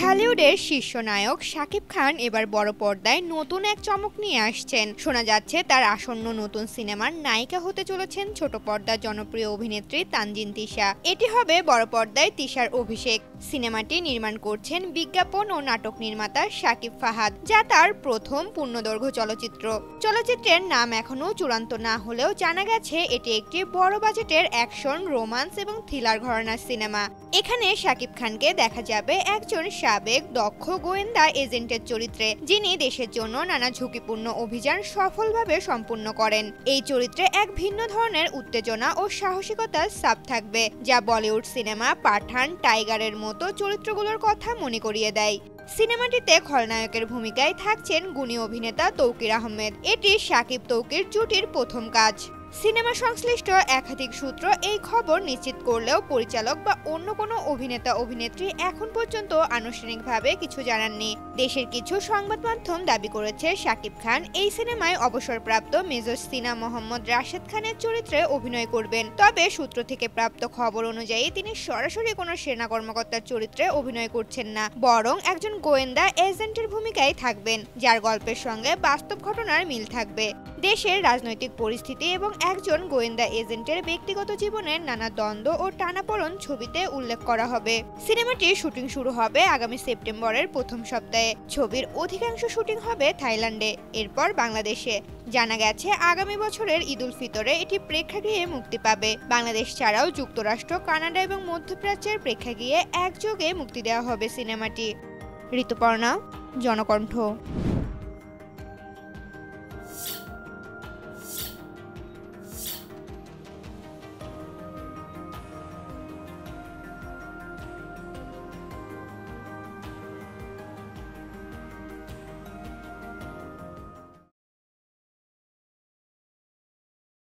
ঢালিউডের শীর্ষ নায়ক শাকিব খান এবার বড় পর্দায় নতুন এক চমক নিয়ে আসছেন। শোনা যাচ্ছে তার আসন্ন নতুন সিনেমার নায়িকা হতে চলেছেন ছোট পর্দার জনপ্রিয় অভিনেত্রী তানজিন তিশা। এটি হবে বড় পর্দায় তিশার অভিষেক। সিনেমাটি নির্মাণ করছেন বিজ্ঞাপন ও নাটক নির্মাতা শাকিব ফাহাদ, যা তার প্রথম পূর্ণদৈর্ঘ্য চলচ্চিত্র। চলচ্চিত্রের নাম এখনও চূড়ান্ত না হলেও জানা গেছে এটি একটি বড় বাজেটের অ্যাকশন, রোমান্স এবং থ্রিলার ঘরানার সিনেমা। এখানে শাকিব খানকে দেখা যাবে একজন সাবেক দক্ষ গোয়েন্দা এজেন্টের চরিত্রে, যিনি দেশের জন্য নানা ঝুঁকিপূর্ণ অভিযান সফলভাবে সম্পূর্ণ করেন। এই চরিত্রে এক ভিন্ন ধরনের উত্তেজনা ও সাহসিকতার ছাপ থাকবে, যা বলিউড সিনেমা পাঠান, টাইগারের মতো চরিত্রগুলোর কথা মনে করিয়ে দেয়। সিনেমাটিতে খলনায়কের ভূমিকায় থাকছেন গুণী অভিনেতা তৌকির আহমেদ। এটি শাকিব তৌকির জুটির প্রথম কাজ। সিনেমা সংশ্লিষ্ট একাধিক সূত্র এই খবর নিশ্চিত করলেও পরিচালক বা অন্য কোনো অভিনেতা অভিনেত্রী এখন পর্যন্ত আনুষ্ঠানিকভাবে কিছু জানাননি। দেশের কিছু সংবাদ মাধ্যম দাবি করেছে শাকিব খান এই সিনেমায় অবসরপ্রাপ্ত মেজর সিনা মোহাম্মদ রাশেদ খানের চরিত্রে অভিনয় করবেন। তবে সূত্র থেকে প্রাপ্ত খবর অনুযায়ী তিনি সরাসরি কোনো সেনা কর্মকর্তার চরিত্রে অভিনয় করছেন না, বরং একজন গোয়েন্দা এজেন্টের ভূমিকায় থাকবেন, যার গল্পের সঙ্গে বাস্তব ঘটনার মিল থাকবে। দেশের রাজনৈতিক পরিস্থিতি এবং একজন গোয়েন্দা এজেন্টের ব্যক্তিগত জীবনের নানা দ্বন্দ্ব ও টানাপোড়েন ছবিতে উল্লেখ করা হবে। সিনেমাটির শুটিং শুরু হবে আগামী সেপ্টেম্বরের প্রথম সপ্তাহে। ছবির অধিকাংশ শুটিং হবে থাইল্যান্ডে, এরপর বাংলাদেশে। জানা গেছে আগামী বছরের ঈদ উল ফিতরে এটি প্রেক্ষাগৃহে মুক্তি পাবে। বাংলাদেশ ছাড়াও যুক্তরাষ্ট্র, কানাডা এবং মধ্যপ্রাচ্যের প্রেক্ষাগৃহে একযোগে মুক্তি দেওয়া হবে সিনেমাটি। ঋতুপর্ণা, জনকণ্ঠ।